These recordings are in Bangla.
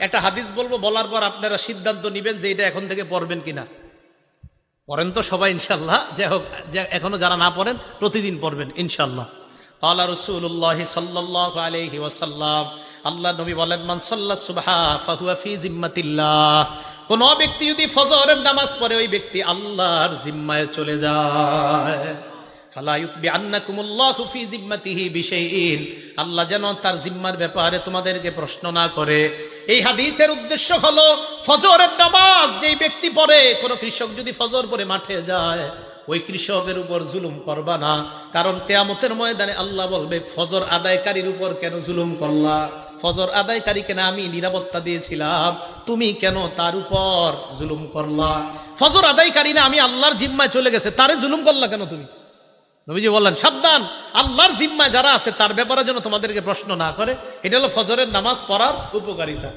একটা হাদিস বলবো, বলার পর আপনারা সিদ্ধান্ত নেবেন যে এটা এখন থেকে পড়বেন কিনা। পড়েন তো সবাই ইনশাল্লাহ, যাই হোক, এখনো যারা না পড়েন প্রতিদিন পড়বেন ইনশাল্লাহ। ক্বালা রাসূলুল্লাহ সাল্লাল্লাহু আলাইহি ওয়াসাল্লাম, আল্লাহ নবী বলেন, মান সাল্লা সুবহা ফাহুয়া ফি জিম্মাতিল্লাহ, কোন ব্যক্তি যদি ফজরের নামাজ পড়ে ওই ব্যক্তি আল্লাহর জিম্মায় চলে যায়। ফালা ইউতবিআন্নাকুমুল্লাহু ফি জিম্মাতিহি বিশাইইন, আল্লাহ যেন তার জিম্মার ব্যাপারে তোমাদেরকে প্রশ্ন না করে। এই হাদিসের উদ্দেশ্য হলো ফজরের নামাজ যেই ব্যক্তি পড়ে, কোন কৃষক যদি ফজর পড়ে মাঠে যায় ওই কৃষকের উপর জুলুম করবা না, কারণ কিয়ামতের ময়দানে আল্লাহ বলবে ফজর আদায়কারীর উপর কেন জুলুম করলা, ফজর আদায়কারীকে না আমি নিরাপত্তা দিয়েছিলাম, তুমি কেন তার উপর জুলুম করলা। ফজর আদায়কারী না আমি আল্লাহর জিম্মায় চলে গেছে, তারে জুলুম করলা কেন তুমি? নবীজি বললেন, সাবধান, আল্লাহর জিম্মায় যারা আছে তার ব্যাপারে যেন তোমাদেরকে প্রশ্ন না করে। এটা হলো ফজরের নামাজ পড়ার উপকারিতা।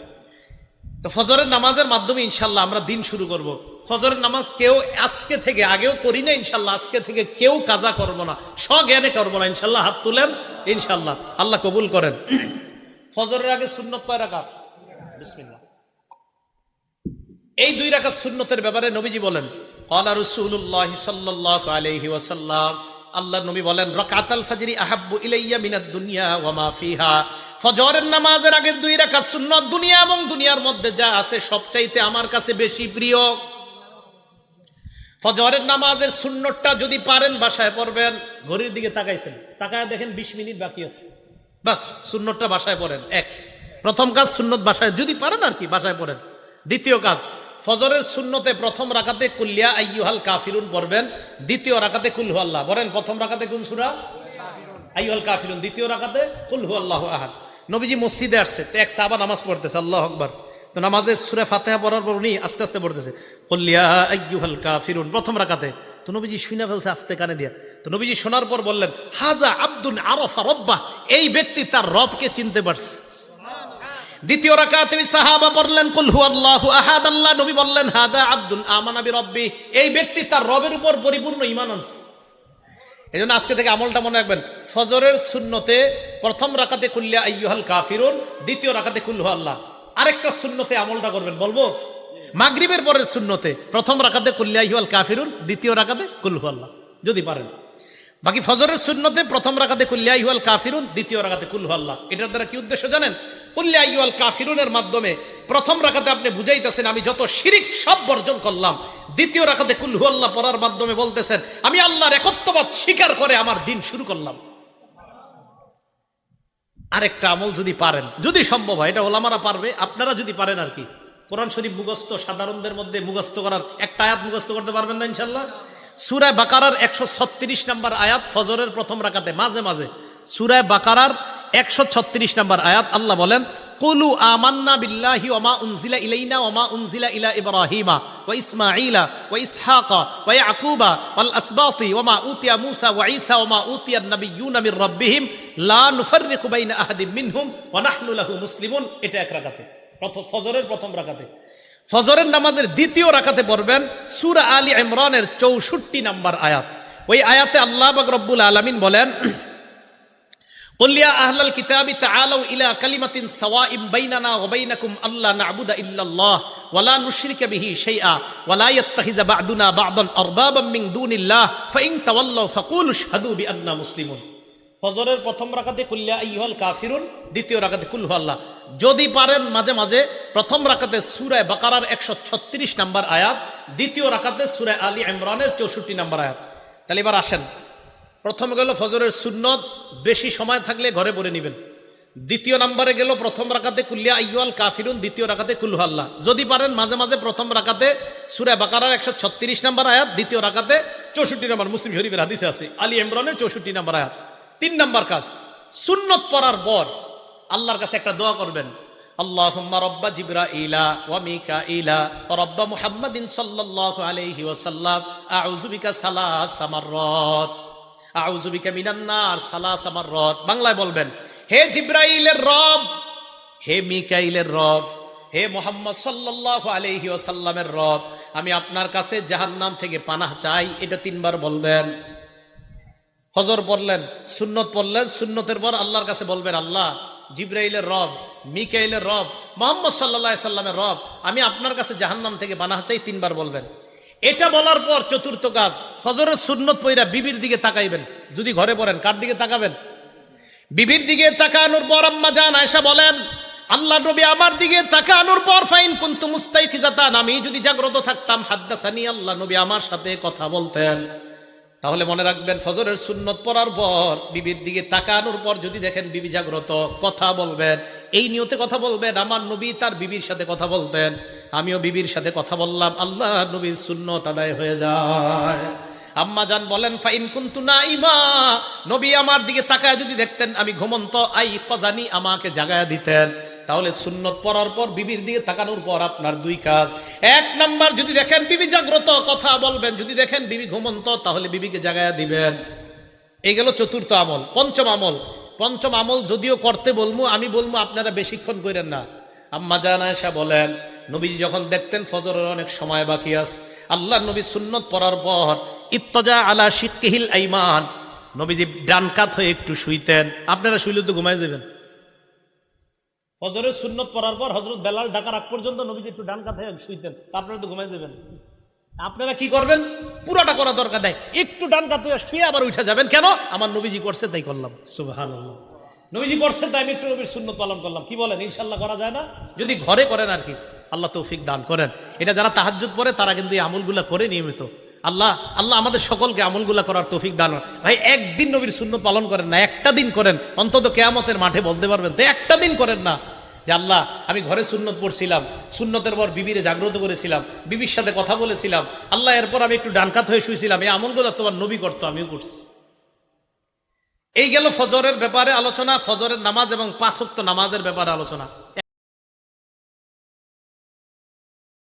তো ফজরের নামাজের মাধ্যমে ইনশাল্লাহ আমরা দিন শুরু করব। ফজরের নামাজ কেউ আজকে থেকে, আগেও করি না ইনশাল্লাহ, আজকে থেকে কেউ কাজা করবো না, স্বজ্ঞানে করবো না ইনশাল্লাহ। হাত তুলেন ইনশাল্লাহ, আল্লাহ কবুল করেন। ফজরের আগে সুন্নত কয় রাকাত? বিসমিল্লাহ। এই 2 রাকাত সুন্নতের ব্যাপারে নবীজি বলেন, ক্বালা রাসূলুল্লাহ সাল্লাল্লাহু আলাইহি ওয়াসাল্লাম, আল্লাহ নবী বলেন, রাকাতুল ফজরি আহাব্বু ইলাইয়া মিনাদ দুনিয়া ওয়া মা ফিহা, ফজরের নামাজের আগে 2 রাকাত সুন্নত দুনিয়া এবং দুনিয়ার মধ্যে যা আছে সবচাইতে আমার কাছে বেশি প্রিয়। ফজরের নামাজের সুন্নতটা যদি পারেন বাসায় পড়বেন। ঘড়ির দিকে তাকাইছেন, তাকায় দেখেন 20 মিনিট বাকি আছে, বাস সুন্নতটা বাসায় পড়েন। প্রথম কাজ সুন্নত বাসায় যদি পারেন আর কি বাসায় পড়েন। দ্বিতীয় কাজ, ফজরের সুন্নতে প্রথম রাকাতে কুল্লিয়া আইয়ুহাল কাফিরুন পড়বেন, দ্বিতীয় রাকাতে কুল হু আল্লাহ। বলেন প্রথম রাকাতে কোন সূরা? আইয়ুহাল কাফিরুন, দ্বিতীয় রাকাতে কুল হু আল্লাহু আহাদ। নবীজি মসজিদে আসছে, তো এক সাহাবা নামাজ পড়তেছে, আল্লাহু আকবার। তো নামাজে সূরা ফাতিহা পড়ার পর উনি আস্তে আস্তে পড়তেছে কুল্লিয়া আইয়ুহাল কাফিরুন প্রথম রাকাতে। তো নবীজি শুনে ফেলছে আস্তে কানে দিয়া। তো নবীজি শোনার পর বললেন, হাযা আব্দুন আরাফা রাব্বাহ, এই ব্যক্তি তার রবকে চিনতে পারছে। দ্বিতীয় রাকাতে সাহাবা পড়লেন কুল হু আল্লাহু আহাদ, আল্লাহ নবী বললেন, হাদা আব্দুন আমানা বিরব্বি, এই ব্যক্তি তার রবের উপর পরিপূর্ণ ঈমান আনছে। এজন্য আজকে থেকে আমলটা মনে রাখবেন, ফজরের সুন্নতে প্রথম রাকাতে কুল্লিয়া আইয়ুহাল কাফিরুন, দ্বিতীয় রাকাতে কুল হু আল্লাহ। আরেকটা সুন্নতে আমলটা করবেন, বলবো মাগরিবের পরের সুন্নতে প্রথম রাকাতে কুল্লিয়া আইয়ুহাল কাফিরুন, দ্বিতীয় রাকাতে কুল হু আল্লাহ যদি পারেন। বাকি ফজরের সুন্নতে প্রথম রাকাতে কুল্লিয়া আইয়ুহাল কাফিরুন, দ্বিতীয় রাকাতে কুল হু আল্লাহ। এটার দ্বারা কি উদ্দেশ্য জানেন? কুল্লিয়া আইয়ুহাল কাফিরুনের মাধ্যমে প্রথম রাকাতে আপনি বুঝাইতেছেন আমি যত শিরিক সব বর্জন করলাম, দ্বিতীয় রাকাতে কুল হু আল্লাহ পড়ার মাধ্যমে বলতেছেন আমি আল্লাহর একত্ববাদ স্বীকার করে আমার দিন শুরু করলাম। আরেকটা আমল যদি পারেন, যদি সম্ভব হয়, এটা ওলামারা পারবে, আপনারা যদি পারেন আর কি, কোরআন শরীফ মুখস্থ সাধারণদের মধ্যে মুখস্থ করার একটা আয়াত মুখস্থ করতে পারবেন না ইনশাল্লাহ? সূরা বাকারার 136 নম্বর আয়াত ফজরের প্রথম রাকাতে মাঝে মাঝে, সূরা বাকারার 136 নম্বর আয়াত, আল্লাহ বলেন, কুলু আমান্না বিল্লাহি ওয়া মা উনজিলা ইলাইনা ওয়া মা উনজিলা ইলা ইব্রাহিমা ওয়া ইসমাঈলা ওয়া ইসহাকা ওয়া ইয়াকুবা ওয়াল আসবাতি ওয়া মা উতিয়া মূসা ওয়া ঈসা ওয়া মা উতিয়ান নাবিয়্যুনা মির রাব্বিহিম লা নুফাররিকু বাইনা আহাদিম মিনহুম ওয়া নাহনু লাহু মুসলিমুন। এটা এক রাকাতে, ফজরের প্রথম রাকাতে। ফজরের নামাজের দ্বিতীয় রাকাতে পড়বেন সূরা আলী ইমরানের 64 নম্বর আয়াত। ওই আয়াতে আল্লাহ পাক রব্বুল আলামিন বলেন, কুল ইয়া আহলাল কিতাবি তাআলাউ ইলা কালিমাতিন সাওয়াইন বাইনানা ওয়া বাইনাকুম আল্লা না'বুদা ইল্লাল্লাহ ওয়া লা নুশরিকা বিহি শাইআ ওয়া লা ইয়াত্তাখিযা বা'দুনা বা'দান আরবাবাম মিন দুনিল্লাহ ফাইন তাওয়াল্লাউ ফাকুলু আশহাদু বিআন্না মুসলিমুন। ফজরের প্রথম রাকাতে কুল ইয়া আইয়ুহাল কাফিরুন, দ্বিতীয় রাকাতে কুল হু আল্লাহ। যদি পারেন মাঝে মাঝে প্রথম রাকাতে সূরা বাকারার 136 নম্বর আয়াত, দ্বিতীয় রাকাতে সূরা আলী ইমরানের 64 নম্বর আয়াত। তাহলে এবার আসেন, প্রথম গেল ফজরের সুন্নত, বেশি সময় থাকলে ঘরে পড়ে নেবেন। দ্বিতীয় নম্বরে গেল প্রথম রাকাতে কুল্লিয়া আইয়ুহাল কাফিরুন, দ্বিতীয় রাকাতে কুল হু আল্লাহ। যদি পারেন মাঝে মাঝে প্রথম রাকাতে সূরা বাকারার 136 নম্বর আয়াত, দ্বিতীয় রাকাতে 64 নম্বর, মুসলিম শরীফের হাদিসে আছে, আলী ইমরানের 64 নম্বর আয়াত। 3 নম্বর কাজ, সুন্নত পড়ার পর আল্লাহর কাছে একটা দোয়া করবেন, আল্লাহুম্মা রাব্বা জিবরাইলা ওয়া মিকাইলা ওয়া রাব্বা মুহাম্মাদিন সাল্লাল্লাহু আলাইহি ওয়াসাল্লাম আউযু বিকা সালাসা মাররাত আউযু বিকা মিনান নার সালাসা মাররাত। বাংলায় বলবেন, হে জিবরাইলের রব, হে মিকাইলের রব, হে মুহাম্মদ সাল্লাল্লাহু আলাইহি ওয়াসাল্লামের রব, আমি আপনার কাছে জাহান্নাম থেকে পানাহ চাই। এটা 3 বার বলবেন। ফজর পড়লেন, সুন্নত পড়লেন, সুন্নতের পর আল্লাহর কাছে বলবেন, আল্লাহ জিবরাইলের রব, মিকাইলের রব, মুহাম্মদ সাল্লাল্লাহু আলাইহি সাল্লামের রব, আমি আপনার কাছে জাহান্নাম থেকে পানাহ চাই, 3 বার বলবেন। এটা বলার পর চতুর্থ কাজ, ফজরের সুন্নত পইরা বিবির দিকে তাকাইবেন। যদি ঘরে পড়েন কার দিকে তাকাবেন? বিবির দিকে তাকানোর পর আম্মা জান আয়েশা বলেন, আল্লাহ নবী আমার দিকে তাকানোর পর ফাইন কুনতু মুস্তাইকিজাতান, আমি যদি জাগ্রত থাকতাম, হাদ্দাসানি, আল্লাহ নবী আমার সাথে কথা বলতেন। তাহলে মনে রাখবেন, ফজরের সুন্নত পড়ার পর বিবির দিকে তাকানোর পর যদি দেখেন বিবি জাগ্রত, কথা বলবেন। এই নিয়তে কথা বলবেন, আমার নবী তার বিবির সাথে কথা বলতেন, আমিও বিবির সাথে কথা বললাম, আল্লাহ নবীর সুন্নত আদায় হয়ে যায়। আম্মা জান বলেন, ফাইন কুনতু নাইমা, নবী আমার দিকে তাকায় যদি দেখতেন আমি ঘুমন্ত, আই কজানি, আমাকে জাগায়া দিতেন। তাহলে সুন্নত পড়ার পর বিবির দিকে তাকানোর পর আপনার 2 কাজ। 1 নাম্বার, যদি দেখেন বিবি জাগ্রত, কথা বলবেন। যদি দেখেন বিবি ঘুমন্ত, তাহলে বিবিকে জাগায়া দিবেন। এই গেল চতুর্থ আমল। পঞ্চম আমল যদিও করতে বলবো, আমি বলবো আপনারা বেশিক্ষণ করেন না। আম্মা জান আয়েশা বলেন, নবীজি যখন দেখতেন ফজরের অনেক সময় বাকি আছে, আল্লাহ নবী সুন্নত পড়ার পর ইত্তজা আলা শিক্কিহিল আইমান, নবীজি ডান কাত হয়ে একটু শুইতেন। আপনারা শুইলে তো ঘুমাই যাবেন। ফজরের সুন্নত পড়ার পর হযরত বেলাল ডাকার আগ পর্যন্ত নবীজি একটু ডান কাত হয়ে শুইতেন, আপনারা তো ঘুমাই যাবেন। আপনারা কি করবেন? পুরাটা করা দরকার নাই, একটু ডান কাত হয়ে শুয়ে আবার উঠে যাবেন। কেন? আমার নবীজি করছে তাই করলাম। সুবহানাল্লাহ, নবীজি করছেন তাই আমি একটু নবীর সুন্নত পালন করলাম। কি বলেন? ইনশাআল্লাহ করা যায় না? যদি ঘরে করেন আর কি। আল্লাহ তৌফিক দান করেন। এটা যারা তাহাজ্জুদ পড়ে তারা কিন্তু এই আমলগুলা করে নিয়মিত। আল্লাহ আমাদের সকলকে আমলগুলা করার তৌফিক দান। ভাই, একদিন নবীর সুন্নত পালন করেন না, একটা দিন করেন, অন্তত কিয়ামতের মাঠে বলতে পারবেন তো একটা দিন করেন না যে আল্লাহ আমি ঘরে সুন্নত পড়ছিলাম, সুন্নতের পর বিবিরে জাগ্রত করেছিলাম, বিবির সাথে কথা বলেছিলাম, আল্লাহ এরপর আমি একটু ডানকাত হয়ে শুয়েছিলাম। এই আমলগুলো তোমার নবী করতো, আমিও করছি। এই গেল ফজরের ব্যাপারে আলোচনা, ফজরের নামাজ এবং 5 ওয়াক্ত নামাজের ব্যাপারে আলোচনা।